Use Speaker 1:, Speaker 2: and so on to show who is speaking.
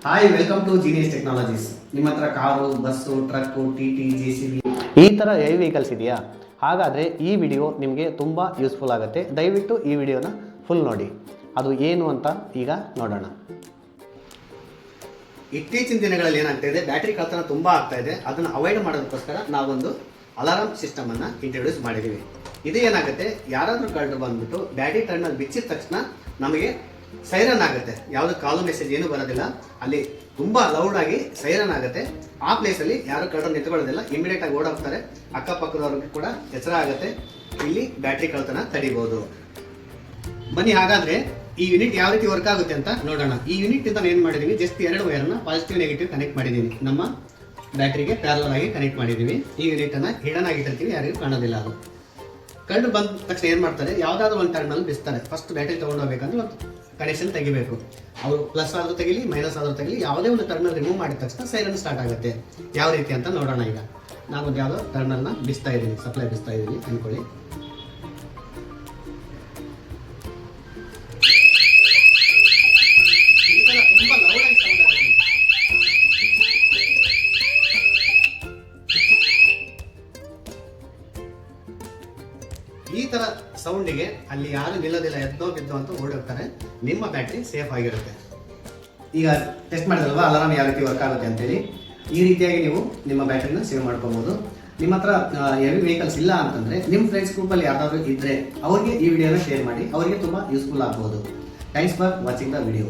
Speaker 1: Hi, welcome to Genius Technologies. ನಿಮ್ಮ ಹತ್ರ car, bus, truck, ಟಿ JCB ಈ ಥರ ಹೆವಿ ವೆಹಿಕಲ್ಸ್ ಇದೆಯಾ? ಹಾಗಾದರೆ ಈ ವಿಡಿಯೋ ನಿಮಗೆ ತುಂಬ ಯೂಸ್ಫುಲ್ ಆಗುತ್ತೆ. ದಯವಿಟ್ಟು ಈ ವಿಡಿಯೋನ ಫುಲ್ ನೋಡಿ. ಅದು ಏನು ಅಂತ ಈಗ ನೋಡೋಣ. ಇತ್ತೀಚಿನ ದಿನಗಳಲ್ಲಿ ಏನಾಗ್ತಾ ಇದೆ, ಬ್ಯಾಟ್ರಿ ಕಳ್ತನ ತುಂಬ ಆಗ್ತಾ ಇದೆ. ಅದನ್ನು ಅವಾಯ್ಡ್ ಮಾಡೋದಕ್ಕೋಸ್ಕರ ನಾವೊಂದು ಅಲಾರಾಮ್ ಸಿಸ್ಟಮನ್ನು ಇಂಟ್ರೊಡ್ಯೂಸ್ ಮಾಡಿದ್ದೀವಿ. ಇದು ಏನಾಗುತ್ತೆ, ಯಾರಾದರೂ ಕಳ್ಳರು ಬಂದ್ಬಿಟ್ಟು ಬ್ಯಾಟ್ರಿ ಟರ್ಮಿನಲ್ ಬಿಚ್ಚಿದ ತಕ್ಷಣ ನಮಗೆ ಸೈರನ್ ಆಗುತ್ತೆ. ಯಾವುದು ಕಾಲು ಮೆಸೇಜ್ ಏನು ಬರೋದಿಲ್ಲ, ಅಲ್ಲಿ ತುಂಬ ಲೌಡ್ ಆಗಿ ಸೈರನ್ ಆಗುತ್ತೆ. ಆ ಪ್ಲೇಸಲ್ಲಿ ಯಾರು ಕಳ್ಳರು ನಿಂತ್ಕೊಳ್ಳೋದಿಲ್ಲ, ಇಮಿಡಿಯೇಟ್ ಆಗಿ ಓಡೋಗ್ತಾರೆ. ಅಕ್ಕಪಕ್ಕದವ್ರಿಗೆ ಕೂಡ ಎಚ್ಚರ ಆಗುತ್ತೆ. ಇಲ್ಲಿ ಬ್ಯಾಟ್ರಿ ಕಳ್ತನ ತಡಿಬಹುದು. ಬನ್ನಿ ಹಾಗಾದ್ರೆ ಈ ಯೂನಿಟ್ ಯಾವ ರೀತಿ ವರ್ಕ್ ಆಗುತ್ತೆ ಅಂತ ನೋಡೋಣ. ಈ ಯೂನಿಟ್ ಇಂದ ಏನು ಮಾಡಿದೀವಿ, ಜಸ್ಟ್ 2 ವೈರ್ನ ಪಾಸಿಟಿವ್ ನೆಗೆಟಿವ್ ಕನೆಕ್ಟ್ ಮಾಡಿದೀವಿ. ನಮ್ಮ ಬ್ಯಾಟ್ರಿಗೆ ಪ್ಯಾರಲಲ್ ಆಗಿ ಕನೆಕ್ಟ್ ಮಾಡಿದೀವಿ. ಈ ಯೂನಿಟ್ ಅನ್ನ ಹಿಡನ್ ಆಗಿ ಇಟ್ಟಿರ್ತೀವಿ, ಯಾರಿಗೂ ಕಾಣೋದಿಲ್ಲ. ಅದು ಕಳ್ಳರು ಬಂದ ತಕ್ಷಣ ಏನ್ ಮಾಡ್ತಾರೆ, ಯಾವ್ದಾದ್ರು ಒಂದು ಟರ್ಮಿನಲ್ ಬಿಸ್ತಾರೆ. ಫಸ್ಟ್ ಬ್ಯಾಟ್ರಿ ತಗೊಂಡು ಹೋಗ್ಬೇಕಂದ್ರೆ ಒಂದು ಕನೆಕ್ಷನ್ ತೆಗಿಬೇಕು. ಅವರು ಪ್ಲಸ್ ಆದ್ರೂ ತೆಗಿಲಿ, ಮೈನಸ್ ಆದ್ರೂ ತೆಗಿಲಿ, ಯಾವುದೇ ಒಂದು ಟರ್ಮಿನಲ್ ರಿಮೂವ್ ಮಾಡಿದ ತಕ್ಷಣ ಸೈರನ್ ಸ್ಟಾರ್ಟ್ ಆಗುತ್ತೆ. ಯಾವ ರೀತಿ ಅಂತ ನೋಡೋಣ. ಈಗ ನಾವು ಯಾವುದೋ ಟರ್ಮಿನಲ್ನ ಬಿಸ್ತಾ ಇದ್ದೀವಿ, ಸಪ್ಲೈ ಬಿಸ್ತಾ ಇದ್ದೀವಿ ಅನ್ಕೊಳ್ಳಿ. ತುಂಬಾ ಲೌಡ್ ಆಗಿ ಸೌಂಡ್ ಆಗುತ್ತೆ. ಈ ತರ ಸೌಂಡಿಗೆ ಅಲ್ಲಿ ಯಾರು ನಿಲ್ಲೋದಿಲ್ಲ, ಎದ್ದೋ ಬಿದ್ದೋ ಅಂತ ಓಡೋಗ್ತಾರೆ. ನಿಮ್ಮ ಬ್ಯಾಟ್ರಿ ಸೇಫ್ ಆಗಿರುತ್ತೆ. ಈಗ ಟೆಸ್ಟ್ ಮಾಡಿದ್ರಲ್ವಾ ಅಲಾರಾಮ್ ಯಾವ ರೀತಿ ವರ್ಕ್ ಆಗುತ್ತೆ ಅಂತೇಳಿ. ಈ ರೀತಿಯಾಗಿ ನೀವು ನಿಮ್ಮ ಬ್ಯಾಟ್ರಿನ ಸೇವ್ ಮಾಡ್ಕೋಬಹುದು. ನಿಮ್ಮ ಹತ್ರ ಹೆವಿ ವೆಹಿಕಲ್ಸ್ ಇಲ್ಲ ಅಂತಂದ್ರೆ ನಿಮ್ಮ ಫ್ರೆಂಡ್ಸ್ ಗ್ರೂಪಲ್ಲಿ ಯಾರಾದರೂ ಇದ್ರೆ ಅವ್ರಿಗೆ ಈ ವಿಡಿಯೋನ ಶೇರ್ ಮಾಡಿ, ಅವರಿಗೆ ತುಂಬಾ ಯೂಸ್ಫುಲ್ ಆಗ್ಬೋದು. Thanks for watching the video.